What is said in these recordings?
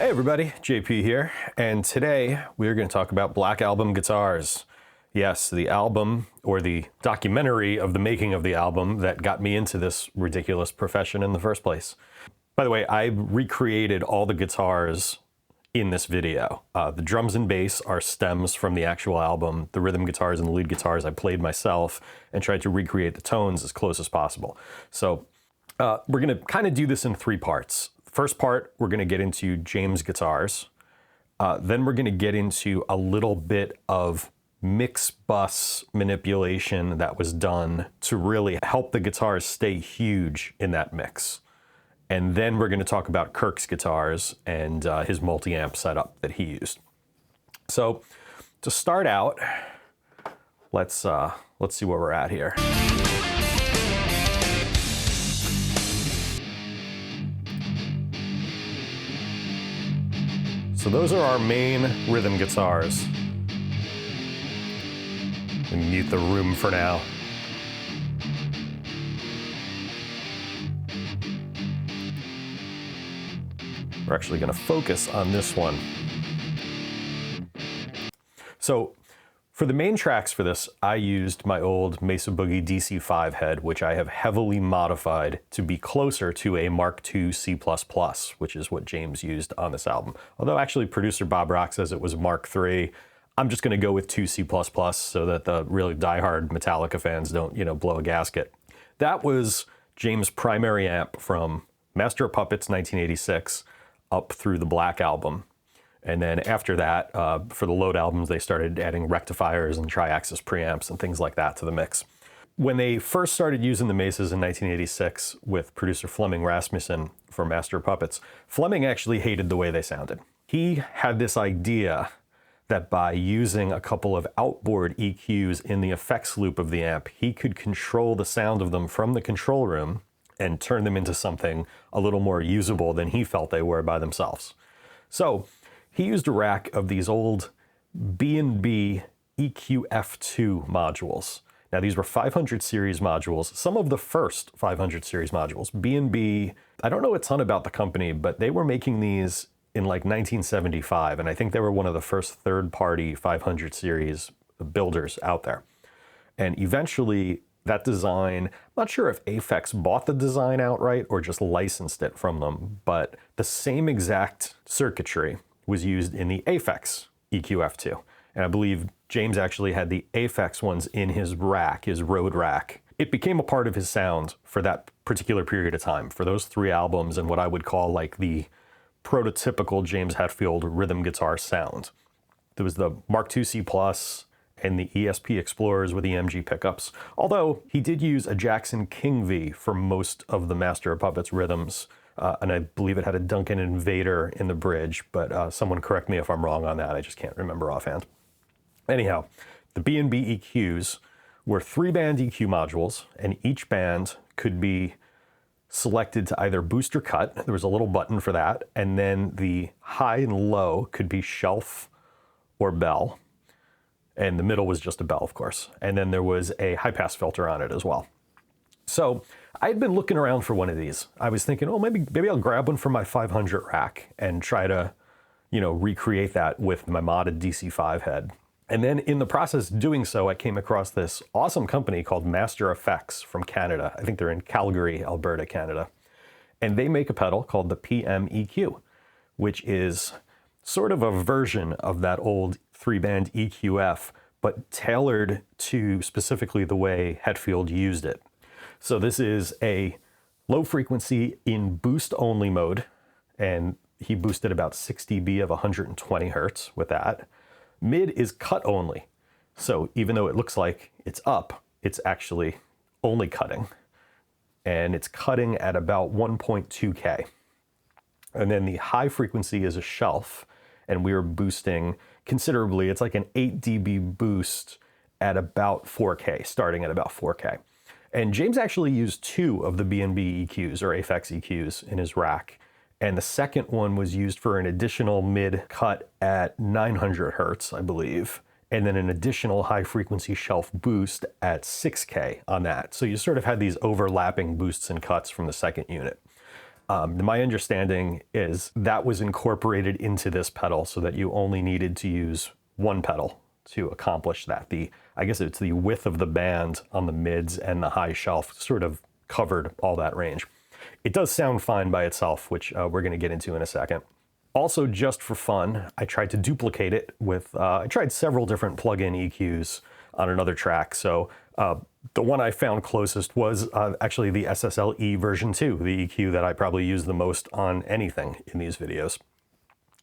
Hey everybody, JP here, and today we're going to talk about Black Album guitars. Yes, the album, or the documentary of the making of the album that got me into this ridiculous profession in the first place. By the way, I recreated all the guitars in this video. The drums and bass are stems from the actual album. The rhythm guitars and the lead guitars I played myself and tried to recreate the tones as close as possible. So we're going to kind of do this in three parts. First part, we're going to get into James guitars. Then we're going to get into a little bit of Mixbuss manipulation that was done to really help the guitars stay huge in that mix. And then we're going to talk about Kirk's guitars and his multi-amp setup that he used. So to start out, let's see where we're at here. So those are our main rhythm guitars. And mute the room for now. We're actually going to focus on this one. So for the main tracks for this, I used my old Mesa Boogie DC5 head, which I have heavily modified to be closer to a Mark II C++, which is what James used on this album. Although actually producer Bob Rock says it was Mark III. I'm just going to go with 2 C++ so that the really diehard Metallica fans don't, blow a gasket. That was James' primary amp from Master of Puppets 1986 up through the Black Album. And then after that, for the Load albums, they started adding rectifiers and tri-axis preamps and things like that to the mix. When they first started using the Mesas in 1986 with producer Flemming Rasmussen for Master of Puppets, Flemming actually hated the way they sounded. He had this idea that by using a couple of outboard EQs in the effects loop of the amp, he could control the sound of them from the control room and turn them into something a little more usable than he felt they were by themselves. So he used a rack of these old B&B EQF2 modules. Now these were 500 series modules, some of the first 500 series modules. B&B, I don't know a ton about the company, but they were making these in like 1975, and I think they were one of the first third-party 500 series builders out there. And eventually that design, I'm not sure if Aphex bought the design outright or just licensed it from them, but the same exact circuitry was used in the Aphex EQF2. And I believe James actually had the Aphex ones in his rack, his road rack. It became a part of his sound for that particular period of time, for those three albums and what I would call like the prototypical James Hetfield rhythm guitar sound. There was the Mark II C++ and the ESP Explorers with EMG pickups. Although he did use a Jackson King V for most of the Master of Puppets rhythms. And I believe it had a Duncan Invader in the bridge, but someone correct me if I'm wrong on that. I just can't remember offhand. Anyhow, the B&B EQs were 3-band EQ modules, and each band could be selected to either boost or cut. There was a little button for that. And then the high and low could be shelf or bell. And the middle was just a bell, of course. And then there was a high-pass filter on it as well. So I'd been looking around for one of these. I was thinking, oh, maybe I'll grab one for my 500 rack and try to, recreate that with my modded DC5 head. And then in the process of doing so, I came across this awesome company called Master Aphex from Canada. I think they're in Calgary, Alberta, Canada. And they make a pedal called the PMEQ, which is sort of a version of that old 3-band EQF, but tailored to specifically the way Hetfield used it. So this is a low frequency in boost only mode, and he boosted about 6 dB of 120 hertz with that. Mid is cut only. So even though it looks like it's up, it's actually only cutting. And it's cutting at about 1.2K. And then the high frequency is a shelf, and we are boosting considerably. It's like an 8 dB boost at about 4K, starting at about 4K. And James actually used 2 of the B&B EQs, or Aphex EQs, in his rack. And the second one was used for an additional mid cut at 900 hertz, I believe. And then an additional high frequency shelf boost at 6K on that. So you sort of had these overlapping boosts and cuts from the second unit. My understanding is that was incorporated into this pedal so that you only needed to use one pedal to accomplish that. I guess it's the width of the band on the mids and the high shelf sort of covered all that range. It does sound fine by itself, which we're going to get into in a second. Also, just for fun, I tried to duplicate it with, I tried several different plug-in EQs on another track. So the one I found closest was actually the SSL version 2, the EQ that I probably use the most on anything in these videos.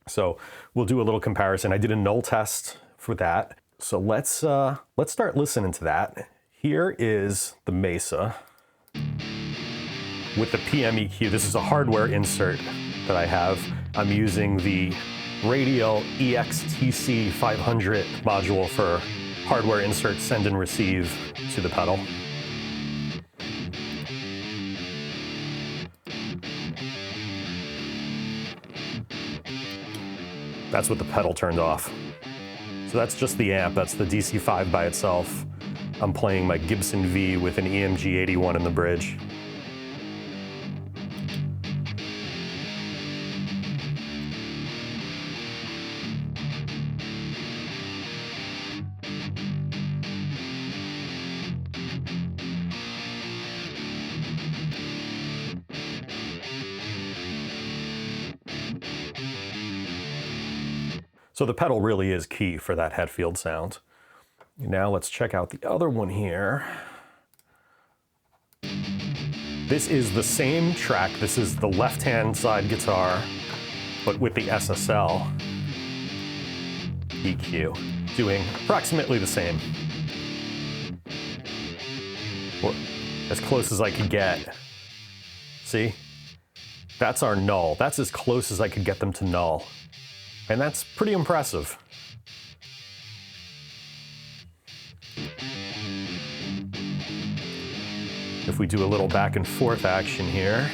So we'll do a little comparison. I did a null test for that. So let's start listening to that. Here is the Mesa with the PM EQ. This is a hardware insert that I have. I'm using the Radial EXTC 500 module for hardware insert send and receive to the pedal. That's with the pedal turned off. So that's just the amp, that's the DC5 by itself. I'm playing my Gibson V with an EMG 81 in the bridge. So the pedal really is key for that Hetfield sound. Now let's check out the other one here. This is the same track. This is the left-hand side guitar, but with the SSL EQ, doing approximately the same. Or as close as I could get. See? That's our null. That's as close as I could get them to null. And that's pretty impressive. If we do a little back and forth action here.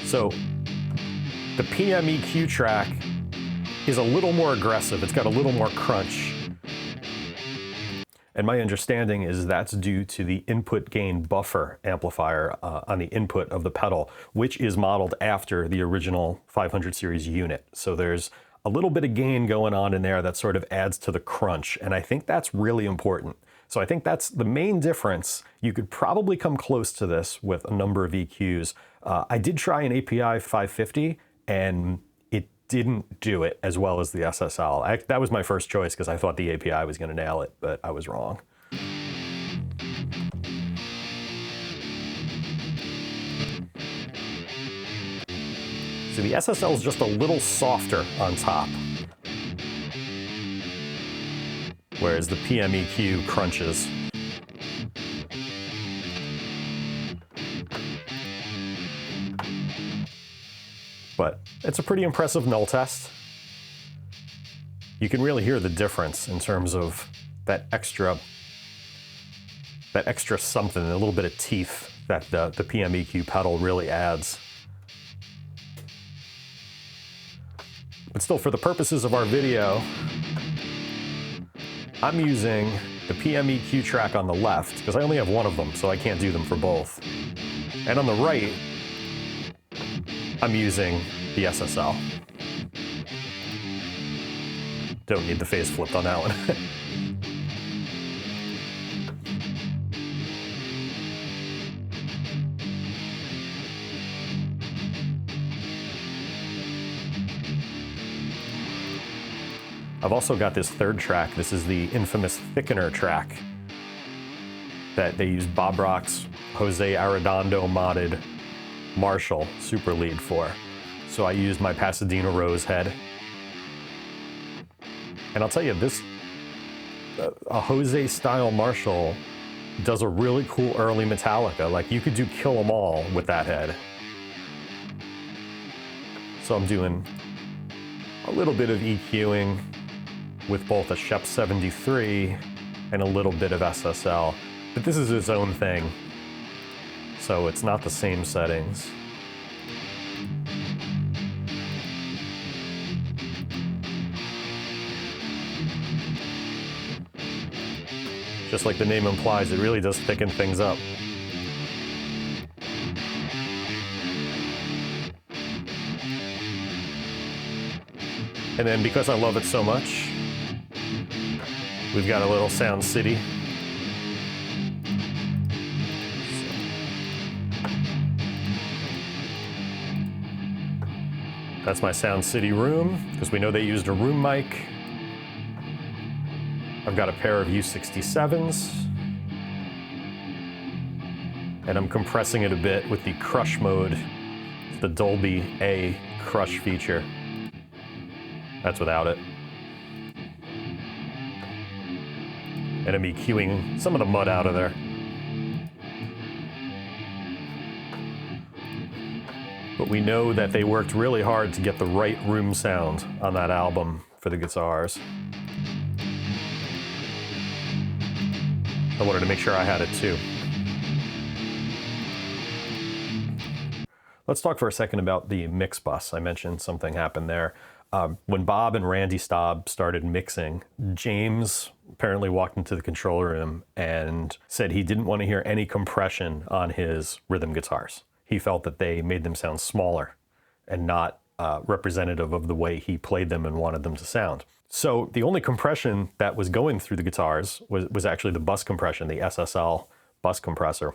So the PM EQ track is a little more aggressive. It's got a little more crunch. And my understanding is that's due to the input gain buffer amplifier on the input of the pedal, which is modeled after the original 500 series unit. So there's a little bit of gain going on in there that sort of adds to the crunch. And I think that's really important. So I think that's the main difference. You could probably come close to this with a number of EQs. I did try an API 550 and it didn't do it as well as the SSL. That was my first choice because I thought the API was going to nail it, but I was wrong. So the SSL is just a little softer on top, whereas the PM EQ crunches. But it's a pretty impressive null test. You can really hear the difference in terms of that extra something, a little bit of teeth that the PM EQ pedal really adds. But still, for the purposes of our video, I'm using the PM EQ track on the left, because I only have one of them, so I can't do them for both. And on the right, I'm using the SSL. Don't need the phase flipped on that one. I've also got this third track. This is the infamous thickener track that they use Bob Rock's Jose Arredondo modded Marshall Super Lead for. So I used my Pasadena Rose head. And I'll tell you, this, a Jose style Marshall does a really cool early Metallica. Like you could do Kill 'Em All with that head. So I'm doing a little bit of EQing with both a Shep 73 and a little bit of SSL. But this is its own thing. So it's not the same settings. Just like the name implies, it really does thicken things up. And then because I love it so much, we've got a little Sound City. That's my Sound City room, because we know they used a room mic. I've got a pair of U67s. And I'm compressing it a bit with the crush mode, the Dolby A crush feature. That's without it. And I'm EQing some of the mud out of there. But we know that they worked really hard to get the right room sound on that album for the guitars. I wanted to make sure I had it too. Let's talk for a second about the Mixbuss. I mentioned something happened there. When Bob and Randy Staub started mixing, James apparently walked into the control room and said he didn't want to hear any compression on his rhythm guitars. He felt that they made them sound smaller and not representative of the way he played them and wanted them to sound. So the only compression that was going through the guitars was actually the bus compression, the SSL bus compressor.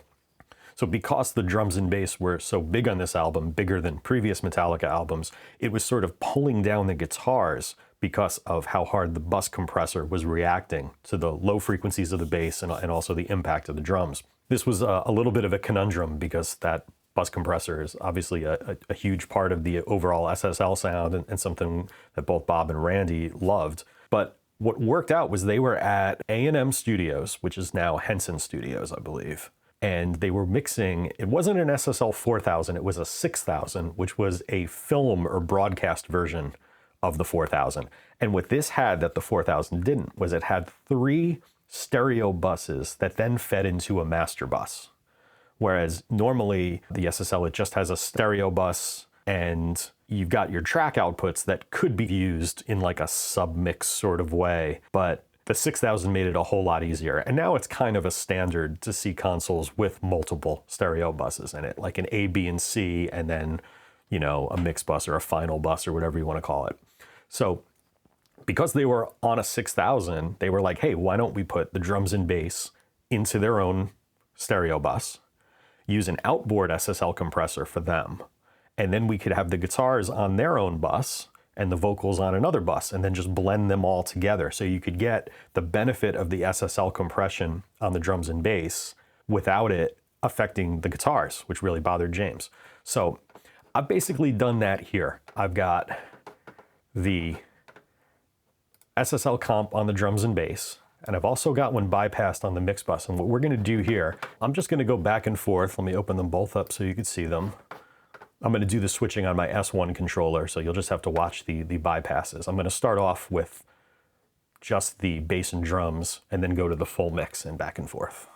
So because the drums and bass were so big on this album, bigger than previous Metallica albums, it was sort of pulling down the guitars because of how hard the bus compressor was reacting to the low frequencies of the bass and also the impact of the drums. This was a little bit of a conundrum because that bus compressor is obviously a huge part of the overall SSL sound and something that both Bob and Randy loved. But what worked out was they were at A&M Studios, which is now Henson Studios, I believe. And they were mixing, it wasn't an SSL 4000, it was a 6000, which was a film or broadcast version of the 4000. And what this had that the 4000 didn't was it had 3 stereo buses that then fed into a master bus. Whereas normally the SSL, it just has a stereo bus and you've got your track outputs that could be used in like a sub-mix sort of way. But the 6000 made it a whole lot easier. And now it's kind of a standard to see consoles with multiple stereo buses in it, like an A, B, and C, and then, you know, a mix bus or a final bus or whatever you want to call it. So because they were on a 6000, they were like, hey, why don't we put the drums and bass into their own stereo bus, use an outboard SSL compressor for them, and then we could have the guitars on their own bus and the vocals on another bus, and then just blend them all together. So you could get the benefit of the SSL compression on the drums and bass without it affecting the guitars, which really bothered James. So I've basically done that here. I've got the SSL comp on the drums and bass, and I've also got one bypassed on the mix bus. And what we're gonna do here, I'm just gonna go back and forth. Let me open them both up so you can see them. I'm going to do the switching on my S1 controller, so you'll just have to watch the bypasses. I'm going to start off with just the bass and drums, and then go to the full mix and back and forth.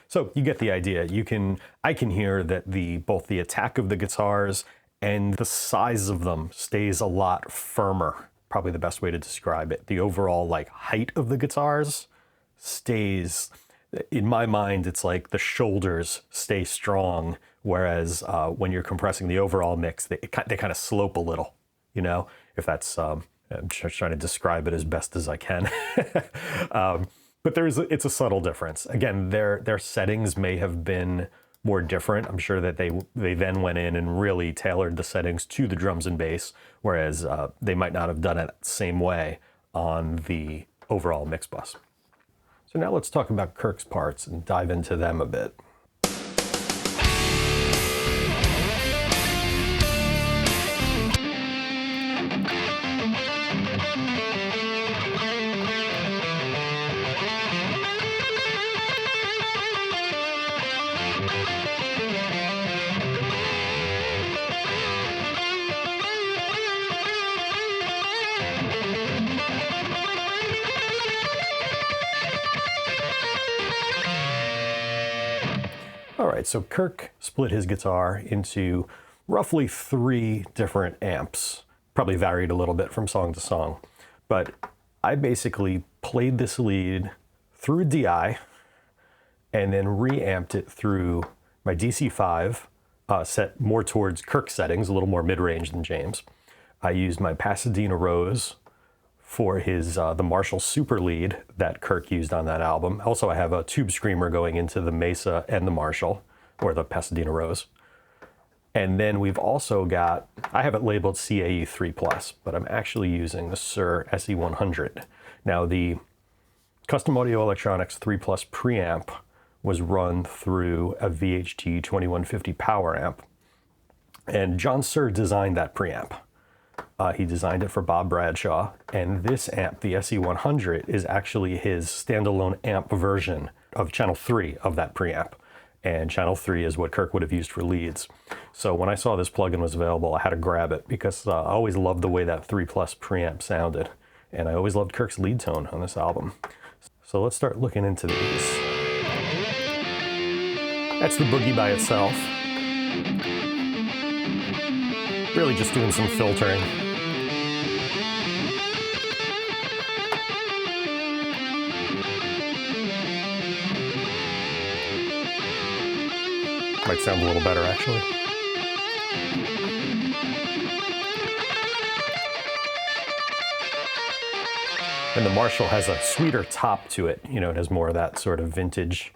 So you get the idea. I can hear that both the attack of the guitars and the size of them stays a lot firmer. Probably the best way to describe it. The overall like height of the guitars stays, in my mind, it's like the shoulders stay strong, whereas when you're compressing the overall mix, they kind of slope a little, you know, if that's, I'm just trying to describe it as best as I can. But it's a subtle difference. Again, their settings may have been more different. I'm sure that they then went in and really tailored the settings to the drums and bass, whereas they might not have done it the same way on the overall Mixbuss. So now let's talk about Kirk's parts and dive into them a bit. All right, so Kirk split his guitar into roughly 3 different amps. Probably varied a little bit from song to song. But I basically played this lead through a DI and then reamped it through my DC5, set more towards Kirk settings, a little more mid-range than James. I used my Pasadena Rose for his the Marshall Super Lead that Kirk used on that album. Also, I have a tube screamer going into the Mesa and the Marshall, or the Pasadena Rose. And then we've also got, I have it labeled CAE 3+, but I'm actually using the Suhr SE100. Now, the Custom Audio Electronics 3+ preamp was run through a VHT 2150 power amp. And John Suhr designed that preamp. He designed it for Bob Bradshaw, and this amp, the SE100, is actually his standalone amp version of channel 3 of that preamp. And channel 3 is what Kirk would have used for leads. So when I saw this plugin was available, I had to grab it because I always loved the way that 3+ preamp sounded. And I always loved Kirk's lead tone on this album. So let's start looking into these. That's the Boogie by itself. Really just doing some filtering. Might sound a little better, actually. And the Marshall has a sweeter top to it. You know, it has more of that sort of vintage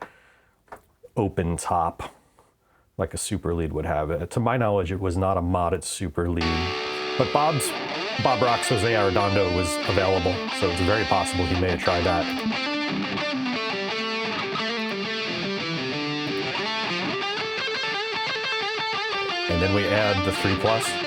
open top, like a Super Lead would have. To my knowledge, it was not a modded Super Lead, but Bob Rock's Jose Arredondo was available, so it's very possible he may have tried that. And then we add the 3+.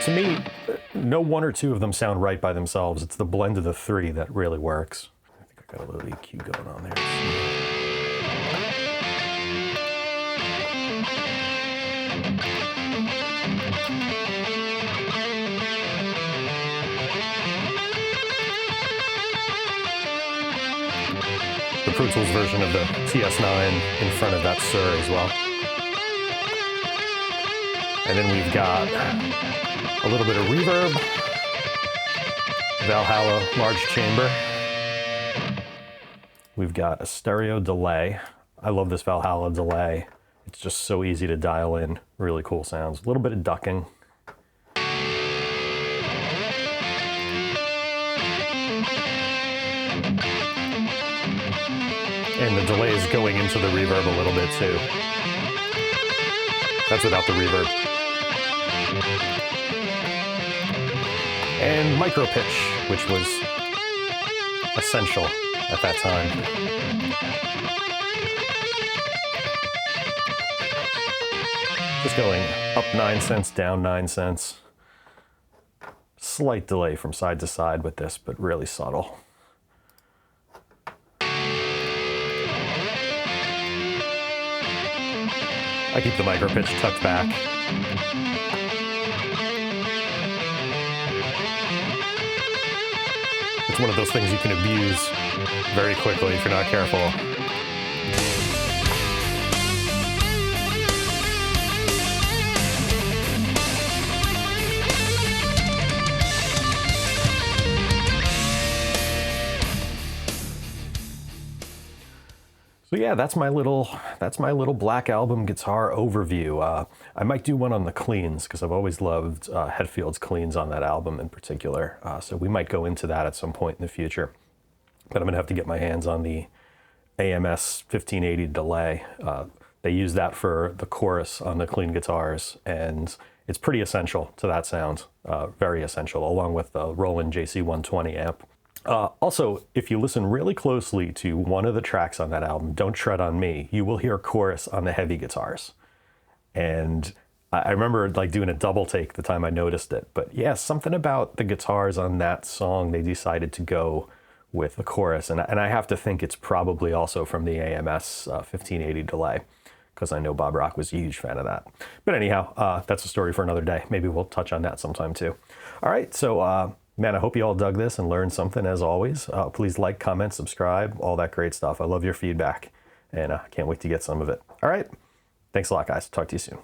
To me, no one or two of them sound right by themselves. It's the blend of the 3 that really works. I think I got a little EQ going on there. The Pro Tools version of the TS9 in front of that Suhr as well. And then we've got a little bit of reverb, Valhalla large chamber. We've got a stereo delay. I love this Valhalla delay. It's just so easy to dial in. Really cool sounds. A little bit of ducking. And the delay is going into the reverb a little bit too. That's without the reverb. And micro pitch, which was essential at that time. Just going up 9 cents, down 9 cents. Slight delay from side to side with this, but really subtle. I keep the micro pitch tucked back. It's one of those things you can abuse very quickly if you're not careful. So yeah, that's my little Black Album guitar overview. I might do one on the cleans because I've always loved Hetfield's cleans on that album in particular. So we might go into that at some point in the future. But I'm gonna have to get my hands on the AMS 1580 delay. They use that for the chorus on the clean guitars, and it's pretty essential to that sound, very essential, along with the Roland JC120 amp. Also, if you listen really closely to one of the tracks on that album, Don't Tread on Me, you will hear chorus on the heavy guitars. And I remember like doing a double take the time I noticed it. But yeah, something about the guitars on that song, they decided to go with the chorus. And I have to think it's probably also from the AMS 1580 delay, because I know Bob Rock was a huge fan of that. But anyhow, that's a story for another day. Maybe we'll touch on that sometime too. All right, so man, I hope you all dug this and learned something as always. Please like, comment, subscribe, all that great stuff. I love your feedback, and I can't wait to get some of it. All right, thanks a lot, guys. Talk to you soon.